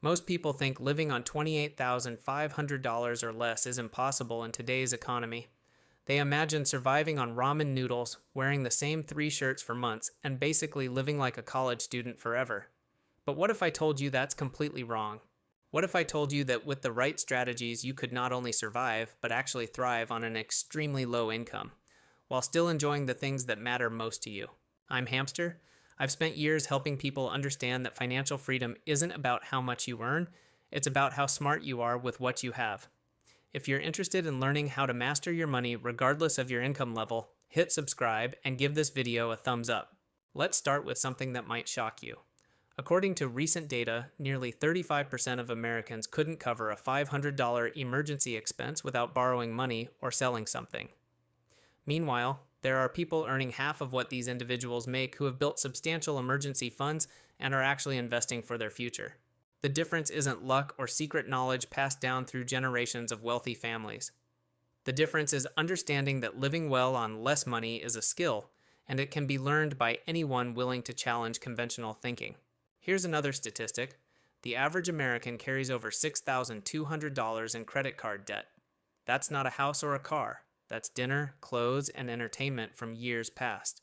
Most people think living on $28,500 or less is impossible in today's economy. They imagine surviving on ramen noodles, wearing the same 3 shirts for months, and basically living like a college student forever. But what if I told you that's completely wrong? What if I told you that with the right strategies you could not only survive, but actually thrive on an extremely low income, while still enjoying the things that matter most to you? I'm Hamster. I've spent years helping people understand that financial freedom isn't about how much you earn, it's about how smart you are with what you have. If you're interested in learning how to master your money regardless of your income level, hit subscribe and give this video a thumbs up. Let's start with something that might shock you. According to recent data, nearly 35% of Americans couldn't cover a $500 emergency expense without borrowing money or selling something. Meanwhile, there are people earning half of what these individuals make who have built substantial emergency funds and are actually investing for their future. The difference isn't luck or secret knowledge passed down through generations of wealthy families. The difference is understanding that living well on less money is a skill, and it can be learned by anyone willing to challenge conventional thinking. Here's another statistic. The average American carries over $6,200 in credit card debt. That's not a house or a car. That's dinner, clothes, and entertainment from years past.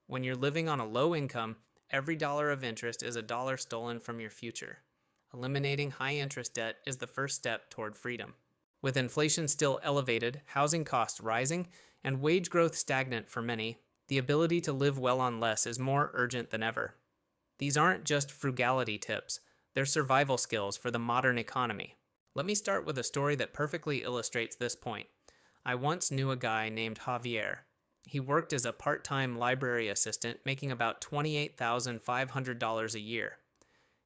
When you're living on a low income, every dollar of interest is a dollar stolen from your future. Eliminating high-interest debt is the first step toward freedom. With inflation still elevated, housing costs rising, and wage growth stagnant for many, the ability to live well on less is more urgent than ever. These aren't just frugality tips, they're survival skills for the modern economy. Let me start with a story that perfectly illustrates this point. I once knew a guy named Javier. He worked as a part-time library assistant, making about $28,500 a year.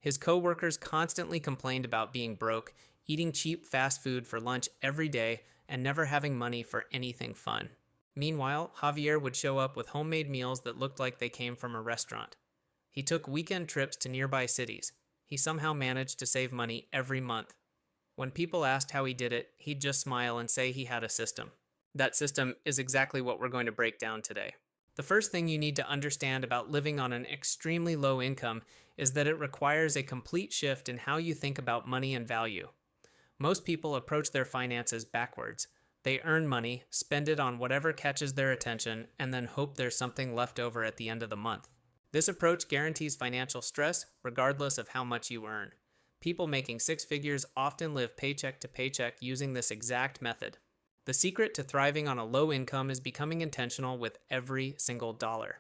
His co-workers constantly complained about being broke, eating cheap fast food for lunch every day, and never having money for anything fun. Meanwhile, Javier would show up with homemade meals that looked like they came from a restaurant. He took weekend trips to nearby cities. He somehow managed to save money every month. When people asked how he did it, he'd just smile and say he had a system. That system is exactly what we're going to break down today. The first thing you need to understand about living on an extremely low income is that it requires a complete shift in how you think about money and value. Most people approach their finances backwards. They earn money, spend it on whatever catches their attention, and then hope there's something left over at the end of the month. This approach guarantees financial stress regardless of how much you earn. People making 6 figures often live paycheck to paycheck using this exact method. The secret to thriving on a low income is becoming intentional with every single dollar.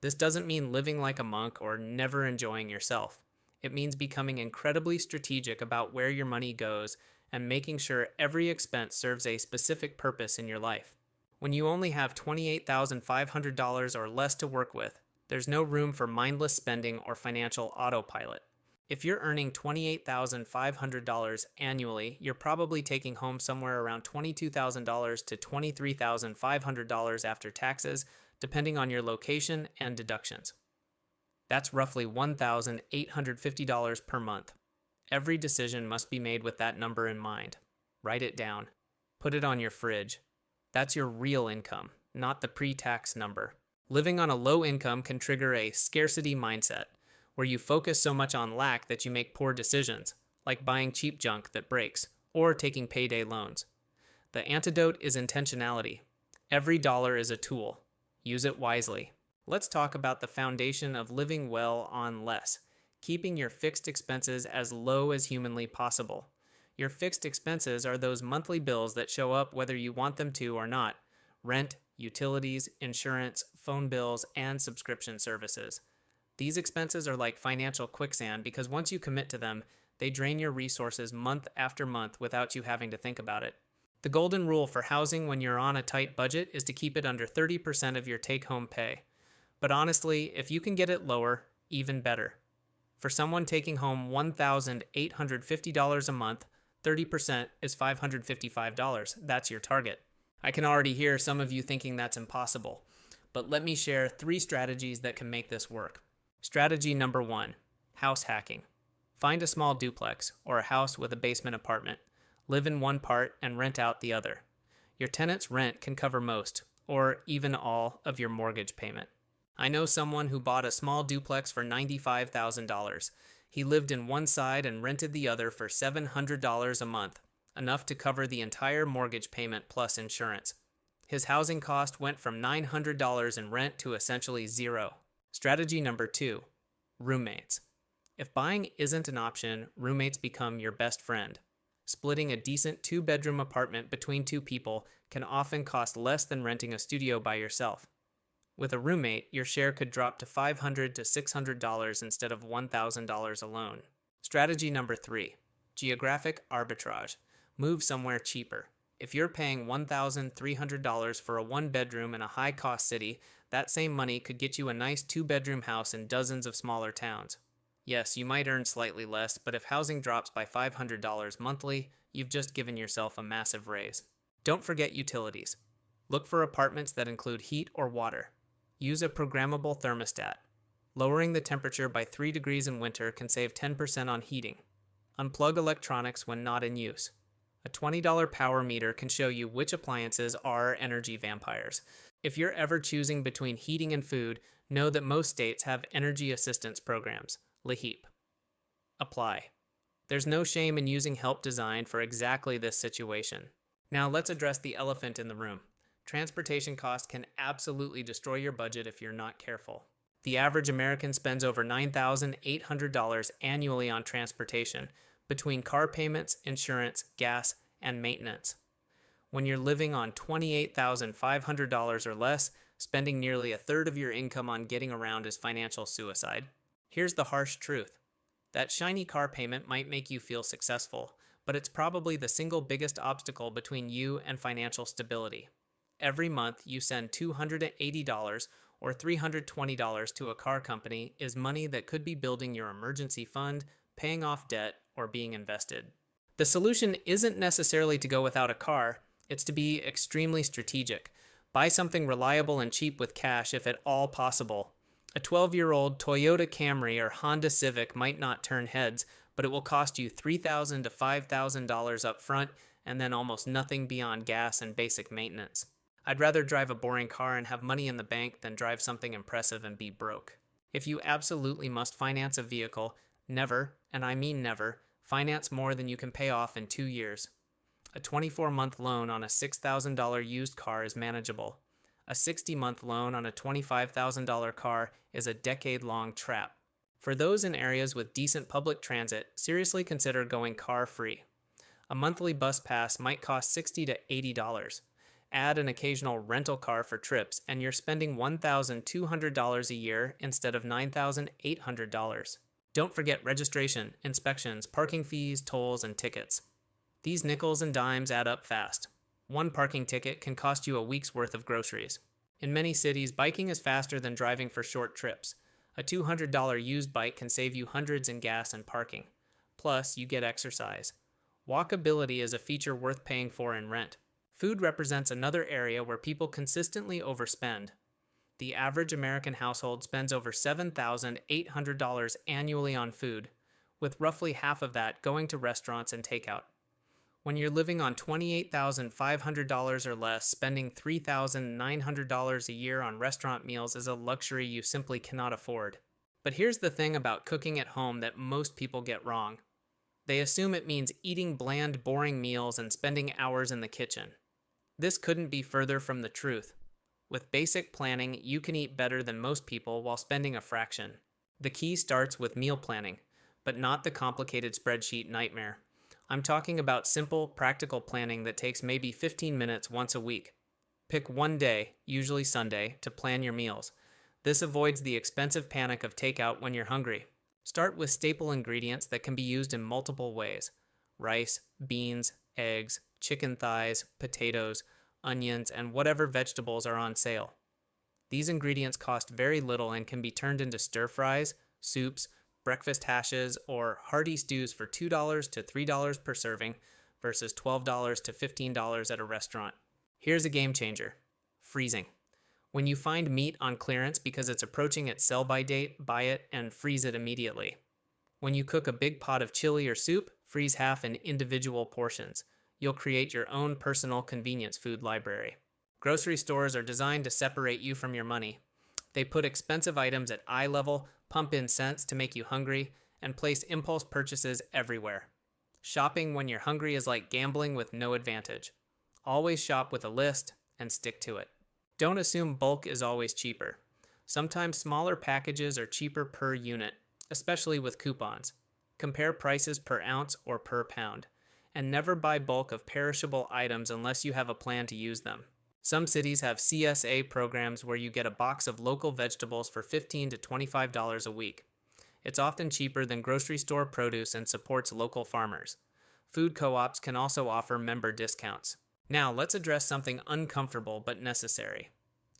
This doesn't mean living like a monk or never enjoying yourself. It means becoming incredibly strategic about where your money goes and making sure every expense serves a specific purpose in your life. When you only have $28,500 or less to work with, there's no room for mindless spending or financial autopilot. If you're earning $28,500 annually, you're probably taking home somewhere around $22,000 to $23,500 after taxes, depending on your location and deductions. That's roughly $1,850 per month. Every decision must be made with that number in mind. Write it down. Put it on your fridge. That's your real income, not the pre-tax number. Living on a low income can trigger a scarcity mindset, where you focus so much on lack that you make poor decisions, like buying cheap junk that breaks, or taking payday loans. The antidote is intentionality. Every dollar is a tool. Use it wisely. Let's talk about the foundation of living well on less, keeping your fixed expenses as low as humanly possible. Your fixed expenses are those monthly bills that show up whether you want them to or not: rent, utilities, insurance, phone bills, and subscription services. These expenses are like financial quicksand because once you commit to them, they drain your resources month after month without you having to think about it. The golden rule for housing when you're on a tight budget is to keep it under 30% of your take-home pay. But honestly, if you can get it lower, even better. For someone taking home $1,850 a month, 30% is $555. That's your target. I can already hear some of you thinking that's impossible, but let me share 3 strategies that can make this work. Strategy number 1, house hacking. Find a small duplex or a house with a basement apartment. Live in one part and rent out the other. Your tenant's rent can cover most, or even all, of your mortgage payment. I know someone who bought a small duplex for $95,000. He lived in one side and rented the other for $700 a month, enough to cover the entire mortgage payment plus insurance. His housing cost went from $900 in rent to essentially zero. Strategy number 2, roommates. If buying isn't an option, roommates become your best friend. Splitting a decent 2-bedroom apartment between 2 people can often cost less than renting a studio by yourself. With a roommate, your share could drop to $500 to $600 instead of $1,000 alone. Strategy number 3, geographic arbitrage. Move somewhere cheaper. If you're paying $1,300 for a 1-bedroom in a high-cost city, that same money could get you a nice 2-bedroom house in dozens of smaller towns. Yes, you might earn slightly less, but if housing drops by $500 monthly, you've just given yourself a massive raise. Don't forget utilities. Look for apartments that include heat or water. Use a programmable thermostat. Lowering the temperature by 3 degrees in winter can save 10% on heating. Unplug electronics when not in use. A $20 power meter can show you which appliances are energy vampires. If you're ever choosing between heating and food, know that most states have energy assistance programs, LEHEAP. Apply. There's no shame in using help designed for exactly this situation. Now let's address the elephant in the room. Transportation costs can absolutely destroy your budget if you're not careful. The average American spends over $9,800 annually on transportation, between car payments, insurance, gas, and maintenance. When you're living on $28,500 or less, spending nearly a third of your income on getting around is financial suicide. Here's the harsh truth. That shiny car payment might make you feel successful, but it's probably the single biggest obstacle between you and financial stability. Every month you send $280 or $320 to a car company is money that could be building your emergency fund, paying off debt, or being invested. The solution isn't necessarily to go without a car, it's to be extremely strategic. Buy something reliable and cheap with cash if at all possible. A 12-year-old Toyota Camry or Honda Civic might not turn heads, but it will cost you $3,000 to $5,000 up front and then almost nothing beyond gas and basic maintenance. I'd rather drive a boring car and have money in the bank than drive something impressive and be broke. If you absolutely must finance a vehicle, never, and I mean never, finance more than you can pay off in 2 years. A 24-month loan on a $6,000 used car is manageable. A 60-month loan on a $25,000 car is a decade-long trap. For those in areas with decent public transit, seriously consider going car-free. A monthly bus pass might cost $60 to $80. Add an occasional rental car for trips, and you're spending $1,200 a year instead of $9,800. Don't forget registration, inspections, parking fees, tolls, and tickets. These nickels and dimes add up fast. One parking ticket can cost you a week's worth of groceries. In many cities, biking is faster than driving for short trips. A $200 used bike can save you hundreds in gas and parking. Plus, you get exercise. Walkability is a feature worth paying for in rent. Food represents another area where people consistently overspend. The average American household spends over $7,800 annually on food, with roughly half of that going to restaurants and takeout. When you're living on $28,500 or less, spending $3,900 a year on restaurant meals is a luxury you simply cannot afford. But here's the thing about cooking at home that most people get wrong. They assume it means eating bland, boring meals and spending hours in the kitchen. This couldn't be further from the truth. With basic planning, you can eat better than most people while spending a fraction. The key starts with meal planning, but not the complicated spreadsheet nightmare. I'm talking about simple, practical planning that takes maybe 15 minutes once a week. Pick one day, usually Sunday, to plan your meals. This avoids the expensive panic of takeout when you're hungry. Start with staple ingredients that can be used in multiple ways: rice, beans, eggs, chicken thighs, potatoes, onions, and whatever vegetables are on sale. These ingredients cost very little and can be turned into stir-fries, soups, breakfast hashes, or hearty stews for $2 to $3 per serving versus $12 to $15 at a restaurant. Here's a game changer: freezing. When you find meat on clearance because it's approaching its sell-by date, buy it and freeze it immediately. When you cook a big pot of chili or soup, freeze half in individual portions. You'll create your own personal convenience food library. Grocery stores are designed to separate you from your money. They put expensive items at eye level, pump in cents to make you hungry, and place impulse purchases everywhere. Shopping when you're hungry is like gambling with no advantage. Always shop with a list and stick to it. Don't assume bulk is always cheaper. Sometimes smaller packages are cheaper per unit, especially with coupons. Compare prices per ounce or per pound. And never buy bulk of perishable items unless you have a plan to use them. Some cities have CSA programs where you get a box of local vegetables for $15 to $25 a week. It's often cheaper than grocery store produce and supports local farmers. Food co-ops can also offer member discounts. Now, let's address something uncomfortable but necessary.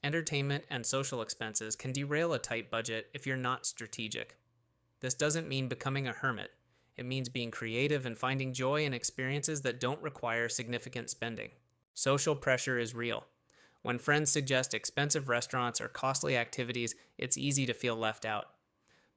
Entertainment and social expenses can derail a tight budget if you're not strategic. This doesn't mean becoming a hermit. It means being creative and finding joy in experiences that don't require significant spending. Social pressure is real. When friends suggest expensive restaurants or costly activities, it's easy to feel left out.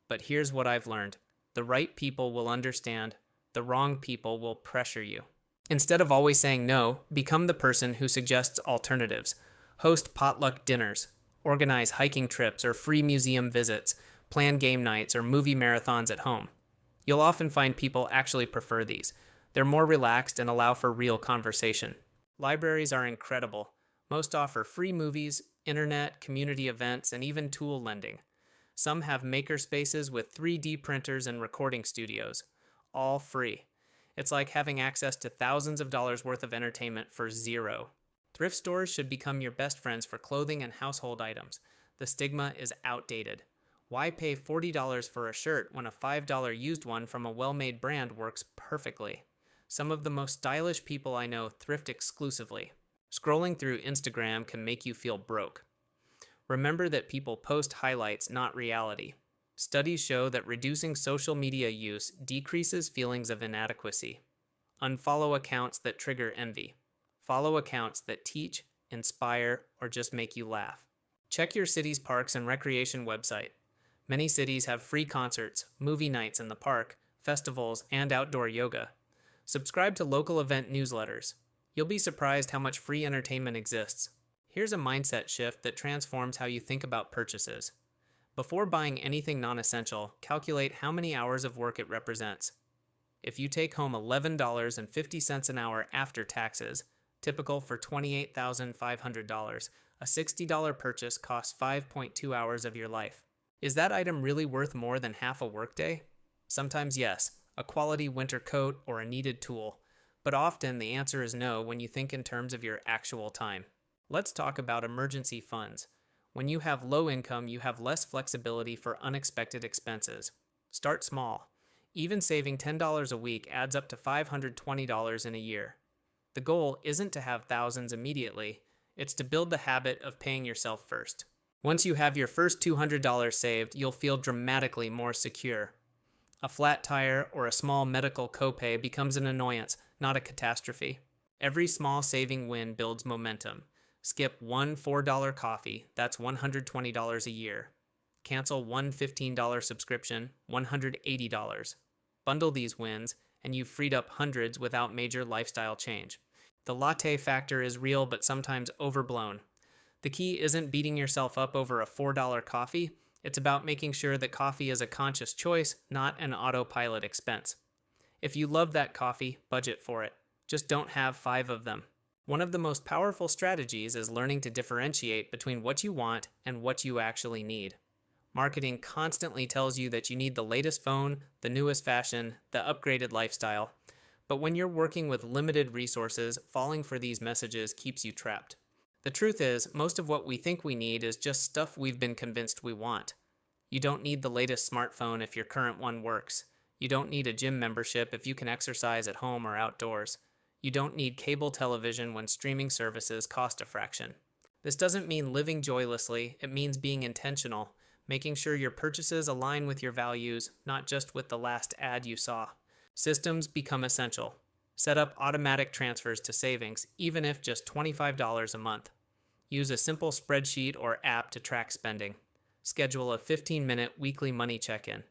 But here's what I've learned. The right people will understand. The wrong people will pressure you. Instead of always saying no, become the person who suggests alternatives. Host potluck dinners. Organize hiking trips or free museum visits. Plan game nights or movie marathons at home. You'll often find people actually prefer these. They're more relaxed and allow for real conversation. Libraries are incredible. Most offer free movies, internet, community events, and even tool lending. Some have maker spaces with 3D printers and recording studios. All free. It's like having access to thousands of dollars worth of entertainment for zero. Thrift stores should become your best friends for clothing and household items. The stigma is outdated. Why pay $40 for a shirt when a $5 used one from a well-made brand works perfectly? Some of the most stylish people I know thrift exclusively. Scrolling through Instagram can make you feel broke. Remember that people post highlights, not reality. Studies show that reducing social media use decreases feelings of inadequacy. Unfollow accounts that trigger envy. Follow accounts that teach, inspire, or just make you laugh. Check your city's parks and recreation website. Many cities have free concerts, movie nights in the park, festivals, and outdoor yoga. Subscribe to local event newsletters. You'll be surprised how much free entertainment exists. Here's a mindset shift that transforms how you think about purchases. Before buying anything non-essential, calculate how many hours of work it represents. If you take home $11.50 an hour after taxes, typical for $28,500, a $60 purchase costs 5.2 hours of your life. Is that item really worth more than half a workday? Sometimes yes, a quality winter coat or a needed tool, but often the answer is no when you think in terms of your actual time. Let's talk about emergency funds. When you have low income, you have less flexibility for unexpected expenses. Start small. Even saving $10 a week adds up to $520 in a year. The goal isn't to have thousands immediately, it's to build the habit of paying yourself first. Once you have your first $200 saved, you'll feel dramatically more secure. A flat tire or a small medical copay becomes an annoyance, not a catastrophe. Every small saving win builds momentum. Skip one $4 coffee, that's $120 a year. Cancel one $15 subscription, $180. Bundle these wins, and you've freed up hundreds without major lifestyle change. The latte factor is real but sometimes overblown. The key isn't beating yourself up over a $4 coffee. It's about making sure that coffee is a conscious choice, not an autopilot expense. If you love that coffee, budget for it. Just don't have 5 of them. One of the most powerful strategies is learning to differentiate between what you want and what you actually need. Marketing constantly tells you that you need the latest phone, the newest fashion, the upgraded lifestyle. But when you're working with limited resources, falling for these messages keeps you trapped. The truth is, most of what we think we need is just stuff we've been convinced we want. You don't need the latest smartphone if your current one works. You don't need a gym membership if you can exercise at home or outdoors. You don't need cable television when streaming services cost a fraction. This doesn't mean living joylessly, it means being intentional, making sure your purchases align with your values, not just with the last ad you saw. Systems become essential. Set up automatic transfers to savings, even if just $25 a month. Use a simple spreadsheet or app to track spending. Schedule a 15-minute weekly money check-in.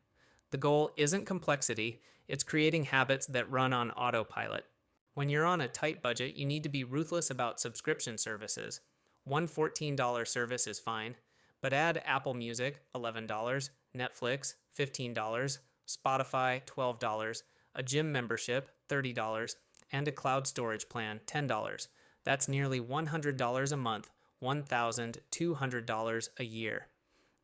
The goal isn't complexity, it's creating habits that run on autopilot. When you're on a tight budget, you need to be ruthless about subscription services. One $14 service is fine, but add Apple Music, $11, Netflix, $15, Spotify, $12, a gym membership, $30, and a cloud storage plan, $10. That's nearly $100 a month, $1,200 a year.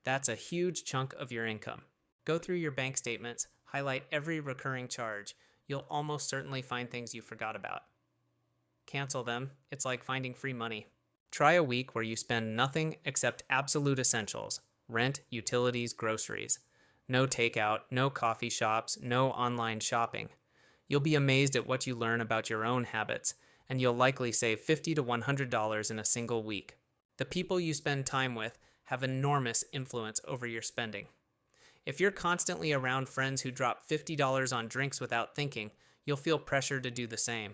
That's a huge chunk of your income. Go through your bank statements, highlight every recurring charge. You'll almost certainly find things you forgot about. Cancel them. It's like finding free money. Try a week where you spend nothing except absolute essentials: rent, utilities, groceries. No takeout, no coffee shops, no online shopping. You'll be amazed at what you learn about your own habits, and you'll likely save $50 to $100 in a single week. The people you spend time with have enormous influence over your spending. If you're constantly around friends who drop $50 on drinks without thinking, you'll feel pressure to do the same.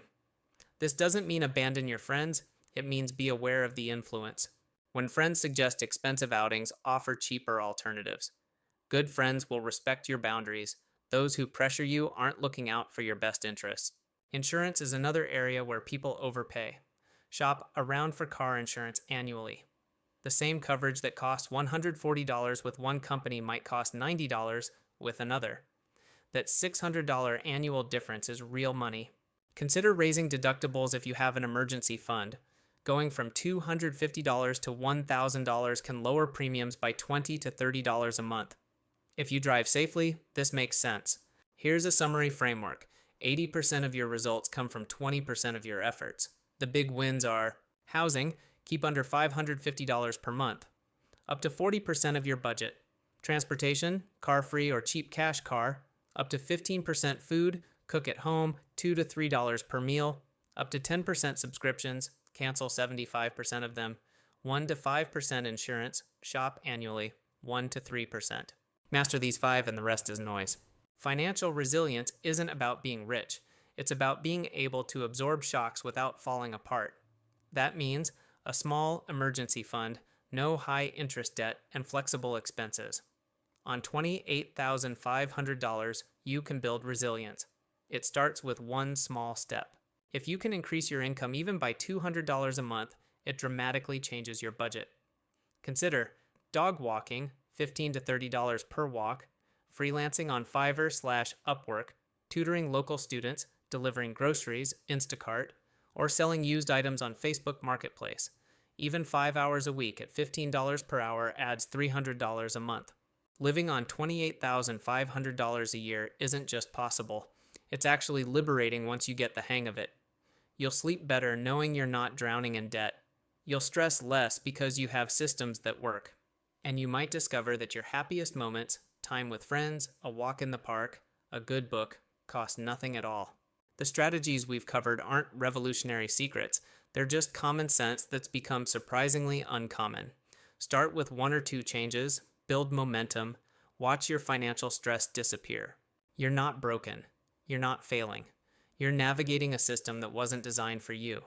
This doesn't mean abandon your friends, it means be aware of the influence. When friends suggest expensive outings, offer cheaper alternatives. Good friends will respect your boundaries. Those who pressure you aren't looking out for your best interests. Insurance is another area where people overpay. Shop around for car insurance annually. The same coverage that costs $140 with one company might cost $90 with another. That $600 annual difference is real money. Consider raising deductibles if you have an emergency fund. Going from $250 to $1,000 can lower premiums by $20 to $30 a month. If you drive safely, this makes sense. Here's a summary framework. 80% of your results come from 20% of your efforts. The big wins are housing, keep under $550 per month. Up to 40% of your budget. Transportation, car-free or cheap cash car. Up to 15% food, cook at home, $2 to $3 per meal. Up to 10% subscriptions, cancel 75% of them. 1 to 5% insurance, shop annually, 1 to 3%. Master these 5 and the rest is noise. Financial resilience isn't about being rich. It's about being able to absorb shocks without falling apart. That means a small emergency fund, no high interest debt, and flexible expenses. On $28,500, you can build resilience. It starts with one small step. If you can increase your income even by $200 a month, it dramatically changes your budget. Consider dog walking, $15 to $30 per walk, freelancing on Fiverr/Upwork, tutoring local students, delivering groceries, Instacart, or selling used items on Facebook Marketplace. Even 5 hours a week at $15 per hour adds $300 a month. Living on $28,500 a year isn't just possible. It's actually liberating once you get the hang of it. You'll sleep better knowing you're not drowning in debt. You'll stress less because you have systems that work. And you might discover that your happiest moments, time with friends, a walk in the park, a good book, cost nothing at all. The strategies we've covered aren't revolutionary secrets. They're just common sense that's become surprisingly uncommon. Start with 1 or 2 changes, build momentum, watch your financial stress disappear. You're not broken. You're not failing. You're navigating a system that wasn't designed for you.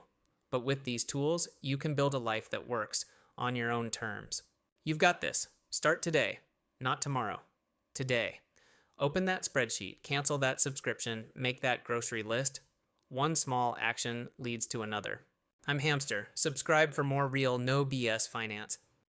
But with these tools, you can build a life that works on your own terms. You've got this. Start today, not tomorrow. Today. Open that spreadsheet, cancel that subscription, make that grocery list. One small action leads to another. I'm Hamster. Subscribe for more real, no BS finance.